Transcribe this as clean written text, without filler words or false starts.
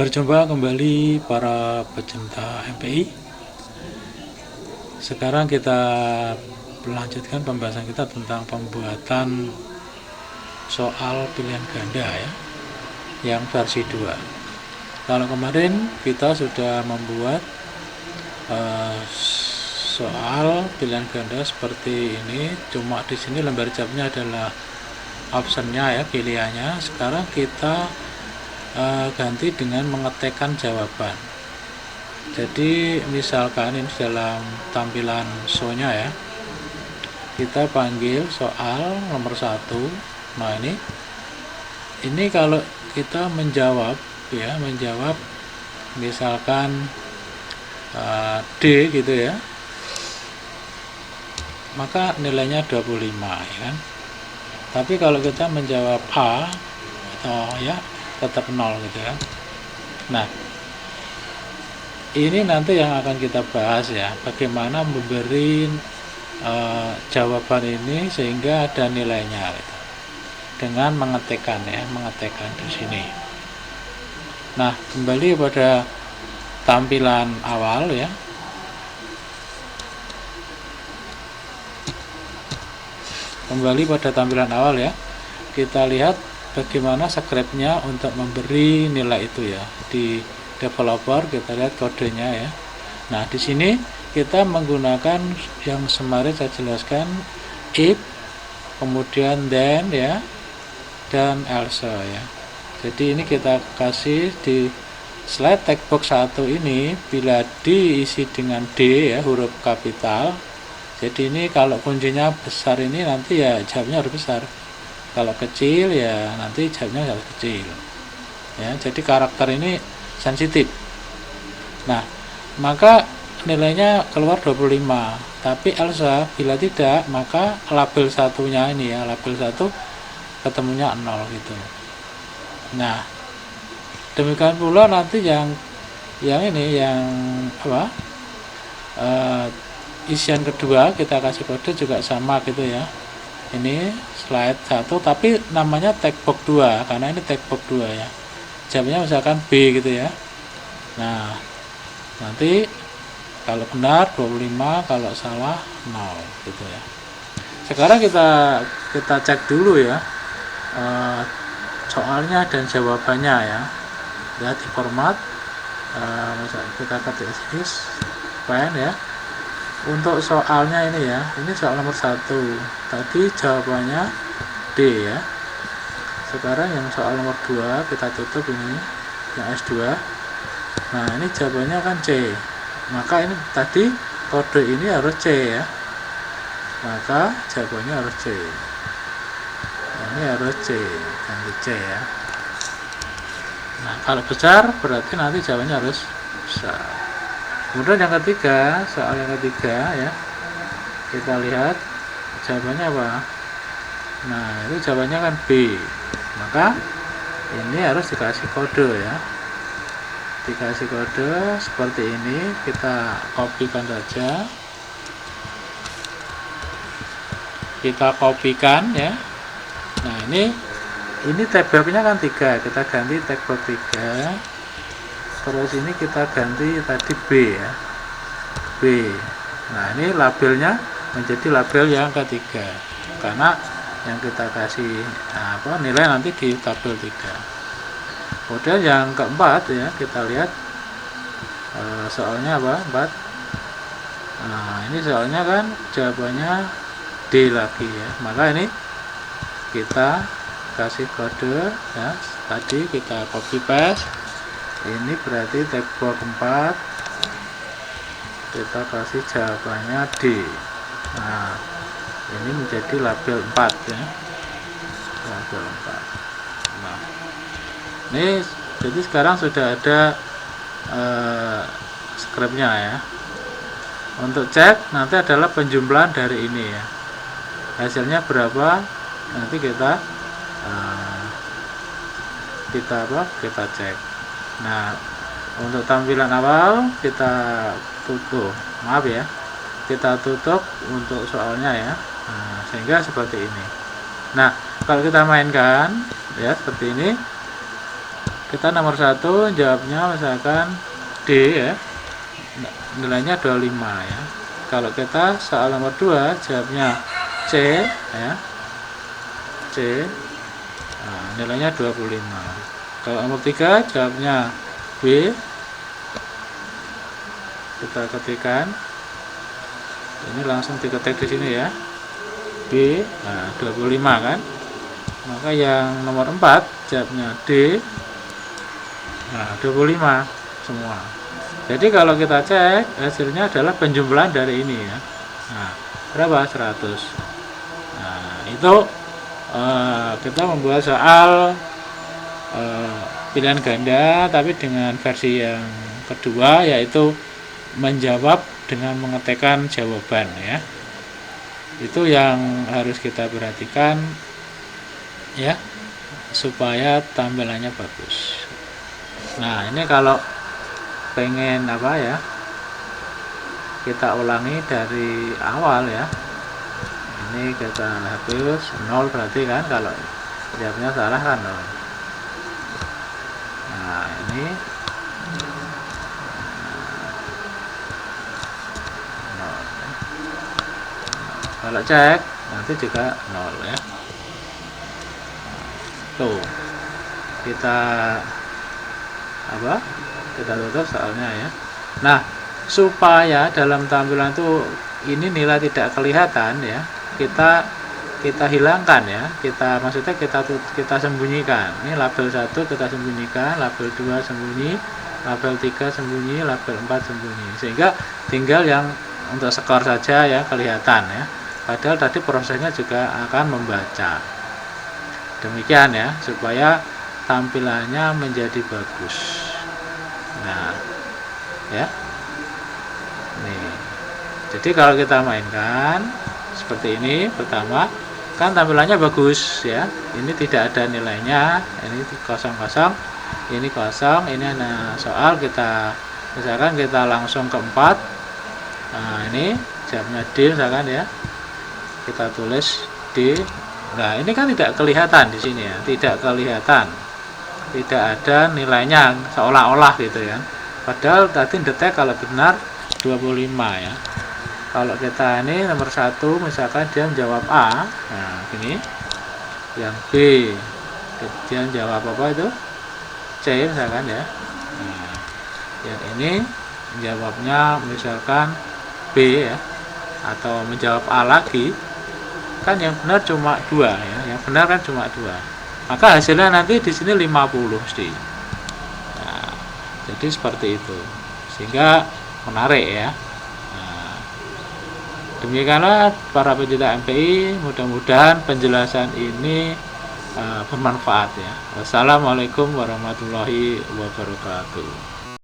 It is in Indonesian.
Berjumpa kembali para pecinta MPI. Sekarang kita melanjutkan pembahasan kita tentang pembuatan soal pilihan ganda ya, yang versi 2. Kalau kemarin kita sudah membuat soal pilihan ganda seperti ini, cuma di sini lembar jawabnya adalah optionnya ya, pilihannya. Sekarang kita ganti dengan mengetikkan jawaban. Jadi misalkan ini dalam tampilan show-nya ya, kita panggil soal nomor 1. Nah ini kalau kita menjawab ya, menjawab misalkan D gitu ya, maka nilainya 25 ya kan. Tapi kalau kita menjawab A atau ya tetap 0 gitu kan. Nah ini nanti yang akan kita bahas ya, bagaimana memberi jawaban ini sehingga ada nilainya gitu, dengan mengetikkan ya, mengetikkan di sini. Nah kembali pada tampilan awal ya, kembali pada tampilan awal ya, kita lihat bagaimana scriptnya untuk memberi nilai itu ya. Di developer kita lihat kodenya ya. Nah di sini kita menggunakan yang kemarin saya jelaskan, if, kemudian then ya, dan else ya. Jadi ini kita kasih di slide text box 1 ini, bila diisi dengan D ya, huruf kapital. Jadi ini kalau kuncinya besar ini nanti ya jawabnya harus besar. Kalau kecil ya nanti jawabnya harus kecil ya. Jadi karakter ini sensitif. Nah maka nilainya keluar 25. Tapi else bila tidak, maka label satunya ini ya, label 1 ketemunya 0 gitu. Nah demikian pula nanti yang ini yang apa, isian kedua kita kasih kode juga sama gitu ya. Ini slide 1 tapi namanya text box 2 karena ini text box 2 ya. Jawabnya misalkan B gitu ya. Nah nanti kalau benar 25, kalau salah 0 gitu ya. Sekarang kita cek dulu ya soalnya dan jawabannya ya. Lihat di format, kita ketik sini pen ya. Untuk soalnya ini ya, ini soal nomor 1. Tadi jawabannya D ya. Sekarang yang soal nomor 2 kita tutup ini, yang S2. Nah ini jawabannya kan C. Maka ini tadi kode ini harus C ya. Maka jawabannya harus C. Ini harus C, ganti C ya. Nah kalau besar berarti nanti jawabannya harus besar. Kemudian yang ketiga, soal yang ketiga ya, kita lihat jawabannya apa. Nah itu jawabannya kan B. Maka ini harus dikasih kode ya, dikasih kode seperti ini. Kita kopikan saja, kita kopikan ya. Nah ini tag box-nya kan 3, kita ganti tag box 3. Terus ini kita ganti tadi B ya, B. Nah ini labelnya menjadi label yang ketiga karena yang kita kasih nilai nanti di tabel 3. Kemudian yang keempat ya, kita lihat soalnya apa, 4. Nah ini soalnya kan jawabannya D lagi ya, maka ini kita kasih kode ya, tadi kita copy paste. Ini berarti tag box 4, kita kasih jawabannya D. Nah ini menjadi label 4 ya, label 4. Nah ini jadi sekarang sudah ada scriptnya ya. Untuk cek nanti adalah penjumlahan dari ini ya, hasilnya berapa nanti kita cek. Nah untuk tampilan awal kita tutup, maaf ya, kita tutup untuk soalnya ya. Nah, sehingga seperti ini. Nah kalau kita mainkan ya seperti ini, Kita nomor 1 jawabnya misalkan D ya, nilainya 25 ya. Kalau kita soal nomor 2 jawabnya C ya, C, nah, nilainya 25. Kalau nomor 3 jawabnya B, kita ketikkan ini, langsung diketik di sini ya, B, nah 25 kan. Maka yang nomor 4 jawabnya D, nah 25 semua. Jadi kalau kita cek hasilnya adalah penjumlahan dari ini ya. Nah, berapa? 100. Nah, itu kita membuat soal pilihan ganda tapi dengan versi yang kedua, yaitu menjawab dengan mengetikkan jawaban ya. Itu yang harus kita perhatikan ya, supaya tampilannya bagus. Nah, ini kalau pengen apa ya, kita ulangi dari awal ya. Ini kita hapus 0, berarti kan kalau jawabnya salah kan 0. Nah, ini 0. Kalau cek nanti juga 0 ya. Tuh, kita apa? Kita tutup soalnya ya. Nah, supaya dalam tampilan itu ini nilai tidak kelihatan ya, kita hilangkan ya, maksudnya kita sembunyikan. Ini label 1 kita sembunyikan, label 2 sembunyi, label 3 sembunyi, label 4 sembunyi, sehingga tinggal yang untuk skor saja ya kelihatan ya, padahal tadi prosesnya juga akan membaca. Demikian ya, supaya tampilannya menjadi bagus. Nah ya, nih, jadi kalau kita mainkan seperti ini, pertama kan tampilannya bagus ya, ini tidak ada nilainya, ini kosong-kosong, ini kosong, ini ada soal. Kita misalkan kita langsung ke 4, nah ini jawabnya D misalkan ya, kita tulis D. Nah, ini kan tidak kelihatan di sini ya, tidak kelihatan, tidak ada nilainya seolah-olah gitu ya, padahal tadi detek kalau benar 25 ya. Kalau kita ini nomor 1 misalkan dia menjawab A, nah ini yang B dia menjawab apa itu, C misalkan ya. Nah, yang ini jawabnya misalkan B ya, atau menjawab A lagi, kan yang benar cuma 2 ya, yang benar kan cuma 2, maka hasilnya nanti di sini 50 mesti. Nah, jadi seperti itu, sehingga menarik ya. Nah, demikianlah para pencinta MPI, mudah-mudahan penjelasan ini bermanfaat ya. Wassalamualaikum warahmatullahi wabarakatuh.